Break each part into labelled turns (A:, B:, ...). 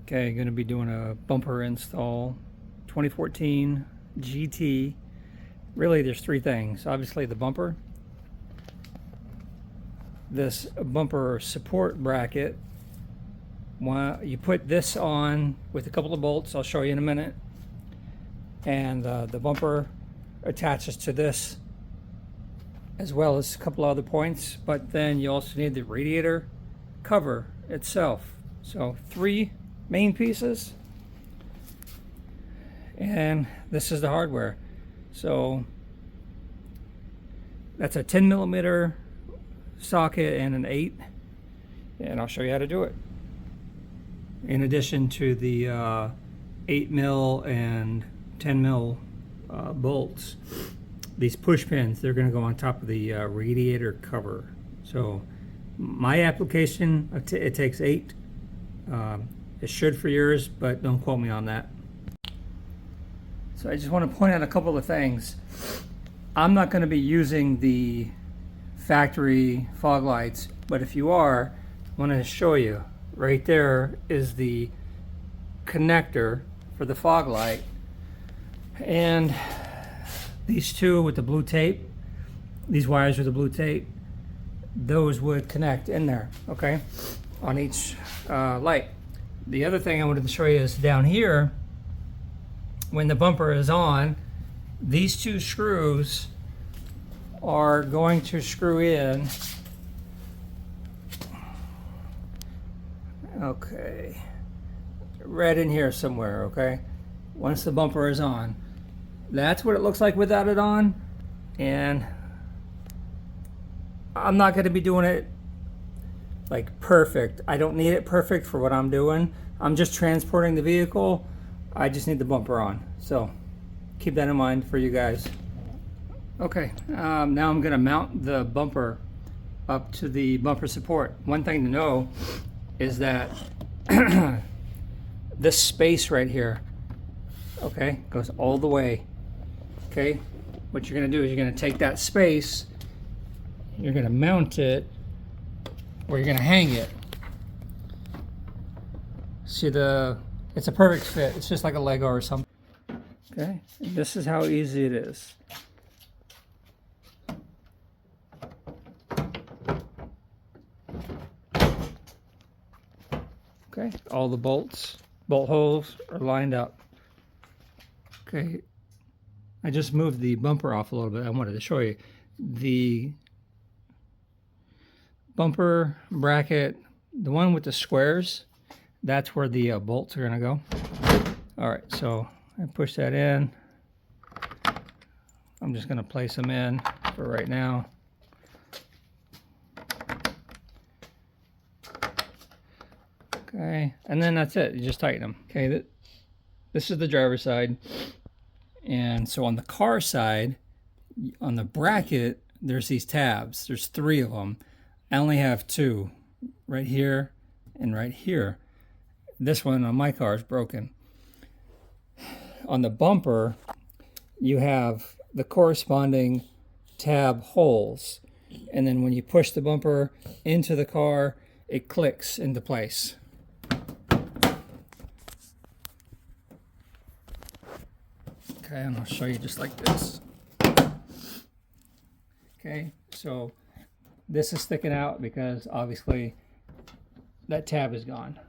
A: Okay, going to be doing a bumper install, 2014 GT. Really, there's three things. Obviously, the bumper, this bumper support bracket. You put this on with a couple of bolts, I'll show you in a minute, and the bumper attaches to this as well as a couple other points, but then you also need the radiator cover itself. So three main pieces, and this is the hardware. So that's a 10mm socket and an 8, and I'll show you how to do it. In addition to the 8mm and 10mm bolts, these push pins, they're going to go on top of the radiator cover. So my application, it takes 8. It should for yours, but don't quote me on that. So I just want to point out a couple of things. I'm not going to be using the factory fog lights, but if you are, I want to show you. Right there is the connector for the fog light, and these two with the blue tape, these wires with the blue tape, those would connect in there, okay, on each light. The other thing I wanted to show you is down here, when the bumper is on, these two screws are going to screw in. Okay, right in here somewhere, okay? Once the bumper is on. That's what it looks like without it on, and I'm not going to be doing it like perfect. I don't need it perfect for what I'm doing. I'm just transporting the vehicle. I just need the bumper on. So keep that in mind for you guys. Okay, now I'm going to mount the bumper up to the bumper support. One thing to know is that this space right here, okay, goes all the way. Okay, what you're going to do is you're going to take that space, you're going to mount it where you're going to hang it. See, it's a perfect fit. It's just like a Lego or something. Okay, and this is how easy it is. Okay, all the bolt holes are lined up. Okay, I just moved the bumper off a little bit. I wanted to show you the bumper bracket, the one with the squares. That's where the bolts are gonna go. All right, so I push that in. I'm just gonna place them in for right now. Okay, and then that's it. You just tighten them. Okay, this is the driver's side. And so on the car side, on the bracket, there's these tabs. There's 3 of them. I only have 2, right here and right here. This one on my car is broken. On the bumper, you have the corresponding tab holes. And then when you push the bumper into the car, it clicks into place. Okay, and I'll show you just like this. Okay, so this is sticking out because obviously that tab is gone.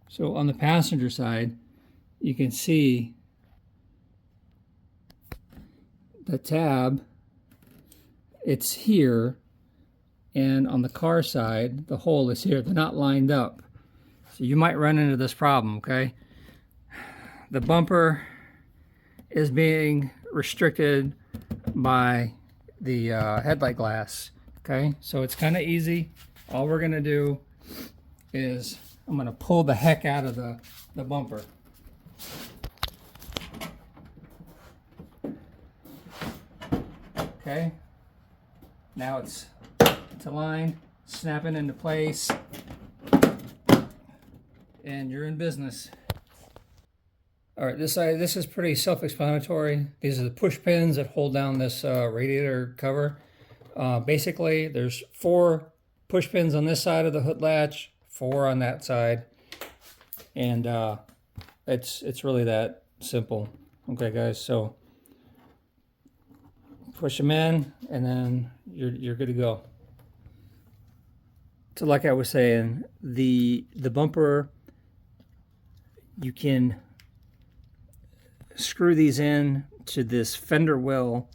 A: So on the passenger side, you can see the tab, it's here, and on the car side, the hole is here. They're not lined up. So you might run into this problem, okay? The bumper is being restricted by the headlight glass, okay? So it's kind of easy. All we're gonna do is I'm gonna pull the heck out of the bumper. Okay, now it's aligned, snapping into place, and you're in business. All right, this is pretty self-explanatory. These are the push pins that hold down this radiator cover. Basically, there's 4 push pins on this side of the hood latch, 4 on that side. And it's really that simple. Okay, guys, so push them in, and then you're good to go. So like I was saying, the bumper, you can screw these in to this fender well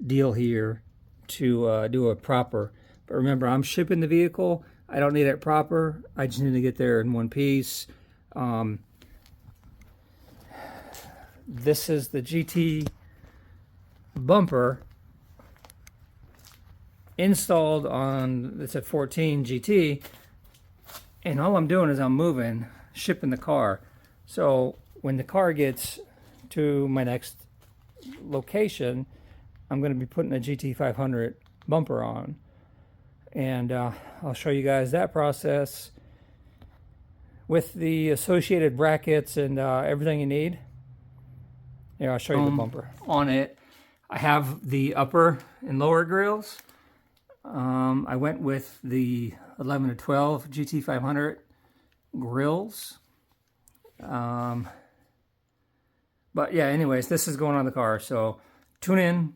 A: deal here to do a proper. But remember, I'm shipping the vehicle. I don't need it proper. I just need to get there in one piece. This is the GT bumper installed on, it's a 14 GT, and all I'm doing is I'm moving, shipping the car. So when the car gets to my next location, I'm going to be putting a GT 500 bumper on, and I'll show you guys that process with the associated brackets and everything you need. Here, I'll show you the bumper. On it, I have the upper and lower grills. I went with the 11 to 12 GT 500 grills. But yeah, anyways, this is going on the car. So tune in,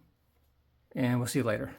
A: and we'll see you later.